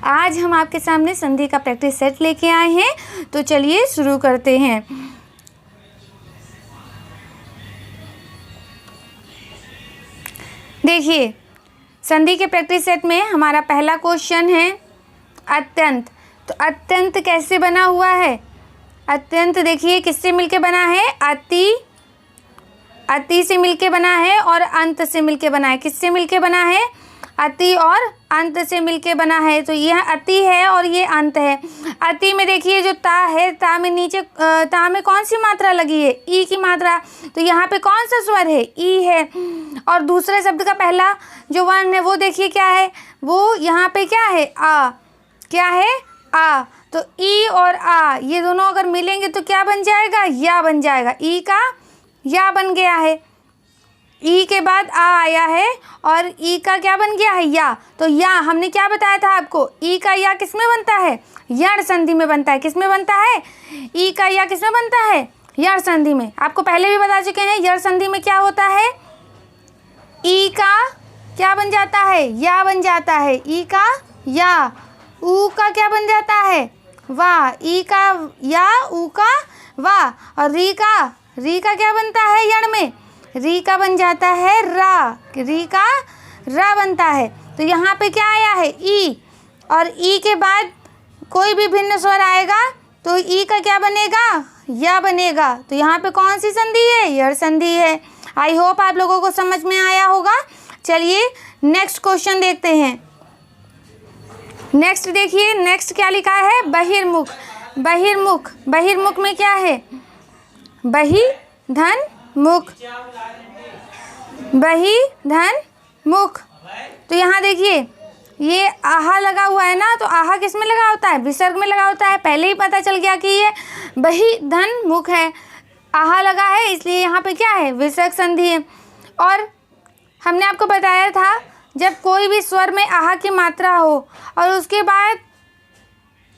आज हम आपके सामने संधि का प्रैक्टिस सेट लेके आए हैं, तो चलिए शुरू करते हैं। देखिए, संधि के प्रैक्टिस सेट में हमारा पहला क्वेश्चन है अत्यंत। तो अत्यंत कैसे बना हुआ है? अत्यंत देखिए किससे मिलके बना है? अति से मिलके बना है और अंत से मिलके बना है। किससे मिलके बना है? अति और अंत से मिलके बना है। तो यह अति है और ये अंत है। अति में देखिए जो ता है, ता में नीचे ता में कौन सी मात्रा लगी है? ई की मात्रा। तो यहाँ पे कौन सा स्वर है? ई है। और दूसरे शब्द का पहला जो वर्ण है वो देखिए क्या है? वो यहाँ पे क्या है? आ। क्या है? आ। तो ई और आ ये दोनों अगर मिलेंगे तो क्या बन जाएगा? या बन जाएगा। ई का या बन गया है। ई के बाद आ आया है और ई का क्या बन गया है? या। तो या हमने क्या बताया था आपको? ई का या किस में बनता है? यण संधि में बनता है। किस में बनता है? ई का या किस में बनता है? यण संधि में। आपको पहले भी बता चुके हैं यण संधि में क्या होता है? ई का क्या बन जाता है? या बन जाता है। ई का या। ऊ का क्या बन जाता है? वाह। ई का या, ऊ का वाह। और री का क्या बनता है यण में? री का बन जाता है रा। री का रा बनता है। तो यहाँ पे क्या आया है? ई। और ई के बाद कोई भी भिन्न स्वर आएगा तो ई का क्या बनेगा? या बनेगा। तो यहाँ पे कौन सी संधि है? यण संधि है। आई होप आप लोगों को समझ में आया होगा। चलिए नेक्स्ट क्वेश्चन देखते हैं। नेक्स्ट देखिए, नेक्स्ट क्या लिखा है? बहिर्मुख। बहिर्मुख। बहिर्मुख में क्या है? बहि धन मुख। बहि धन मुख। तो यहाँ देखिए ये आहा लगा हुआ है ना, तो आहा किस में लगा होता है? विसर्ग में लगा होता है। पहले ही पता चल गया कि ये बहि धन मुख है। आहा लगा है इसलिए यहाँ पे क्या है? विसर्ग संधि है। और हमने आपको बताया था जब कोई भी स्वर में आहा की मात्रा हो और उसके बाद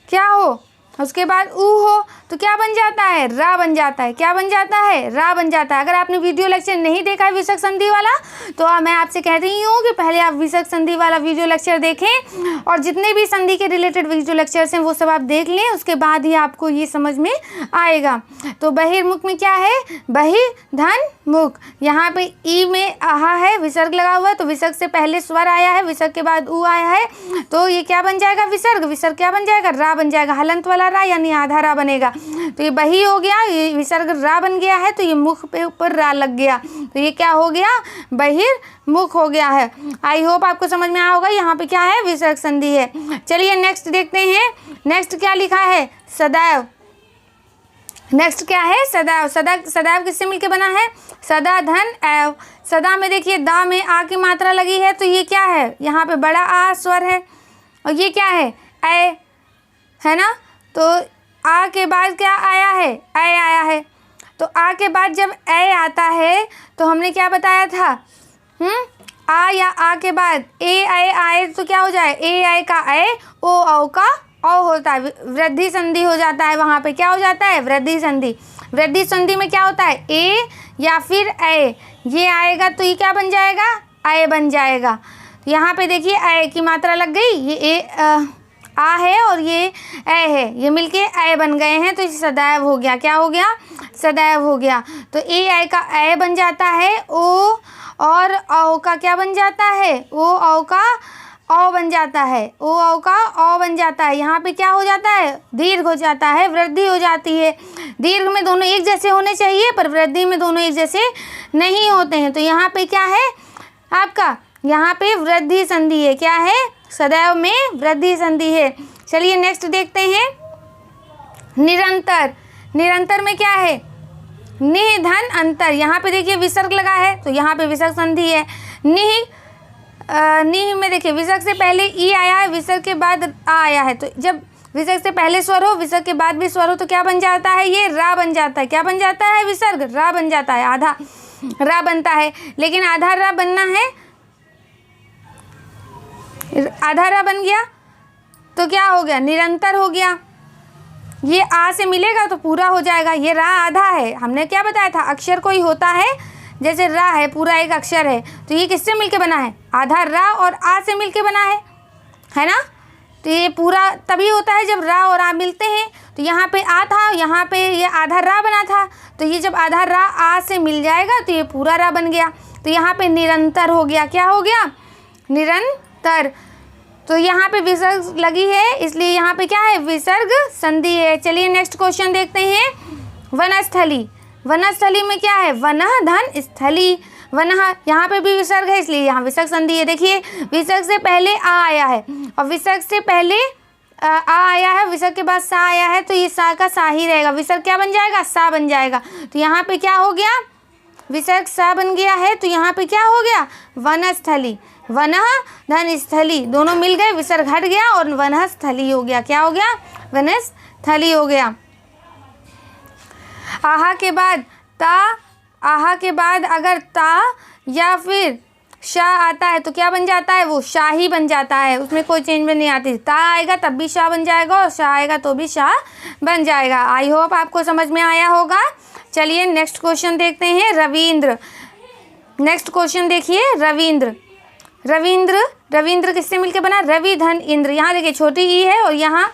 क्या हो? उसके बाद ऊ हो तो क्या बन जाता है? रा बन जाता है। क्या बन जाता है? रा बन जाता है। अगर आपने वीडियो लेक्चर नहीं देखा है विसर्ग संधि वाला तो मैं आपसे कह रही हूँ कि पहले आप विसर्ग संधि वाला वीडियो लेक्चर देखें और जितने भी संधि के रिलेटेड वीडियो लेक्चर्स हैं वो सब आप देख लें, उसके बाद ही आपको ये समझ में आएगा। तो बहिर्मुख में क्या है? बहि धन मुख। यहाँ पे ई में आहा है, विसर्ग लगा हुआ है, तो विसर्ग से पहले स्वर आया है, विसर्ग के बाद ऊ आया है, तो ये क्या बन जाएगा? विसर्ग। विसर्ग क्या बन जाएगा? रा बन जाएगा। हलंत वाला रा यानी आधा रा बनेगा। तो ये बही हो गया, ये विसर्ग रा बन गया है, तो ये मुख पे ऊपर रा लग गया, तो ये क्या हो गया? बहिर्मुख हो गया है। आई होप आपको समझ में आया होगा। यहाँ पे क्या है? विसर्ग संधि है। चलिए नेक्स्ट देखते हैं। नेक्स्ट क्या लिखा है? सदैव। नेक्स्ट क्या है? सदैव। सदैव किससे मिलके बना है? सदा धन एव। सदा में देखिए दा में आ की मात्रा लगी है, तो ये क्या है? यहाँ पे बड़ा आ स्वर है और ये क्या है? ए है ना। तो आ के बाद क्या आया है? ए आया है। तो आ के बाद जब ए आता है तो हमने क्या बताया था? आ या आ के बाद ए आए तो क्या हो जाए? ए आए का ए, ओ औ का औ होता है, वृद्धि संधि हो जाता है। वहाँ पे क्या हो जाता है? वृद्धि संधि। वृद्धि संधि में क्या होता है? ए या फिर ए, ये आएगा तो ये क्या बन जाएगा? ए बन जाएगा। यहाँ पे देखिए ए की मात्रा लग गई, ये ए आ है और ये ए है, ये मिलके ए बन गए हैं, तो ये सदैव हो गया। क्या हो गया? सदैव हो गया। तो ए आई का ए बन जाता है, ओ और औ का क्या बन जाता है? ओ औ का औ बन जाता है। ओ औ का औ बन जाता है। यहाँ पे क्या हो जाता है? दीर्घ हो जाता है, वृद्धि हो जाती है। दीर्घ में दोनों एक जैसे होने चाहिए पर वृद्धि में दोनों एक जैसे नहीं होते हैं। तो यहाँ पे क्या है आपका? यहाँ पे वृद्धि संधि है। क्या है? सदैव में वृद्धि संधि है। चलिए नेक्स्ट देखते हैं। निरंतर। निरंतर में क्या है? निह धन अंतर। यहाँ पे देखिए विसर्ग लगा है तो यहाँ पे विसर्ग संधि है। निह में देखिए विसर्ग से पहले ई आया है, विसर्ग के बाद आ आया है, तो जब विसर्ग से पहले स्वर हो, विसर्ग के बाद भी स्वर हो, तो क्या बन जाता है? ये रा बन जाता है। क्या बन जाता है? विसर्ग रा बन जाता है। आधा रा बनता है, लेकिन आधा रा बनना है, आधा रा बन गया तो क्या हो गया? निरंतर हो गया। ये आ से मिलेगा तो पूरा हो जाएगा। ये रा आधा है। हमने क्या बताया था? अक्षर कोई होता है, जैसे रा है पूरा एक अक्षर है, तो ये किससे मिलके बना है? आधा रा और आ से मिलके बना है ना। तो ये पूरा तभी होता है जब रा और आ मिलते हैं। तो यहाँ पे आ था, यहाँ पे ये आधा रा बना था, तो ये जब आधा रा आ से मिल जाएगा तो ये पूरा रा बन गया। तो यहाँ पे निरंतर हो गया, क्या हो गया? निरंतर। तो यहाँ पे विसर्ग लगी है, इसलिए यहाँ पे क्या है? विसर्ग संधि है। चलिए नेक्स्ट क्वेश्चन देखते हैं। वनस्थली, वनस्थली में क्या है? वनः धन स्थली। वनः यहाँ पे भी विसर्ग है, इसलिए यहाँ विसर्ग संधि है। देखिए विसर्ग से पहले आ आया है और विसर्ग से पहले आ आया है, विसर्ग के बाद सा आया है, तो ये सा का सा ही रहेगा। विसर्ग क्या बन जाएगा? सा बन जाएगा। तो यहाँ पे क्या हो गया? विसर्ग सा बन गया है, तो यहाँ पे क्या हो गया? वनस्थली। वनः धन स्थली दोनों मिल गए, विसर्ग हट गया और वनस्थली हो गया। क्या हो गया? वनस्थली हो गया। आहा के बाद ता, आहा के बाद अगर ता या फिर शाह आता है तो क्या बन जाता है? वो शाह ही बन जाता है, उसमें कोई चेंज नहीं आती। ता आएगा तब भी शाह बन जाएगा और शाह आएगा तो भी शाह बन जाएगा। आई होप आपको समझ में आया होगा। चलिए नेक्स्ट क्वेश्चन देखते हैं। रविंद्र, नेक्स्ट क्वेश्चन देखिए। रविंद्र, रविंद्र, रविंद्र किससे मिलके बना? रवि धन इंद्र। यहाँ देखिए छोटी ई है और यहाँ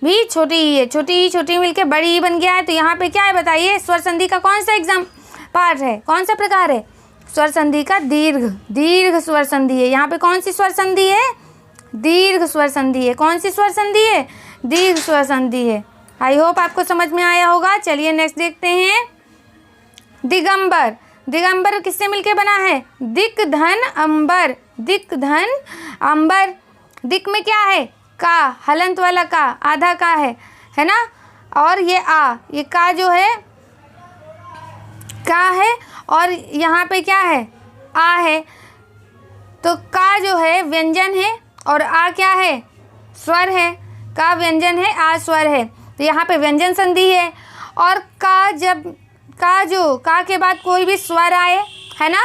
भी छोटी ई है, छोटी ई छोटी मिलके बड़ी ई बन गया है। तो यहाँ पे क्या है बताइए? स्वर संधि का कौन सा एग्जाम पार्ट है, कौन सा प्रकार है? स्वर संधि का दीर्घ, दीर्घ स्वर संधि है। यहाँ पे कौन सी स्वर संधि है? दीर्घ स्वर संधि है। कौन सी स्वर संधि है? दीर्घ स्वर संधि है। आई होप आपको समझ में आया होगा। चलिए नेक्स्ट देखते हैं। दिगंबर, दिगंबर किससे मिलके बना है? दिक धन अंबर, दिक धन अंबर। दिक में क्या है? का, हलंत वाला का, आधा का है ना। और ये आ, ये का जो है का है और यहाँ पे क्या है? आ है। तो का जो है व्यंजन है और आ क्या है? स्वर है। का व्यंजन है, आ स्वर है, तो यहाँ पे व्यंजन संधि है। और का जब का जो का के बाद कोई भी स्वर आए है ना,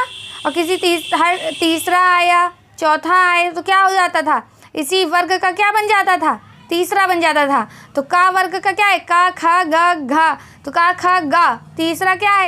और किसी तीसरा आया, चौथा आए, तो क्या हो जाता था? इसी वर्ग का क्या बन जाता था? तीसरा बन जाता था। तो का वर्ग का क्या है? का ख ग घ, तो का ख ग तीसरा क्या है?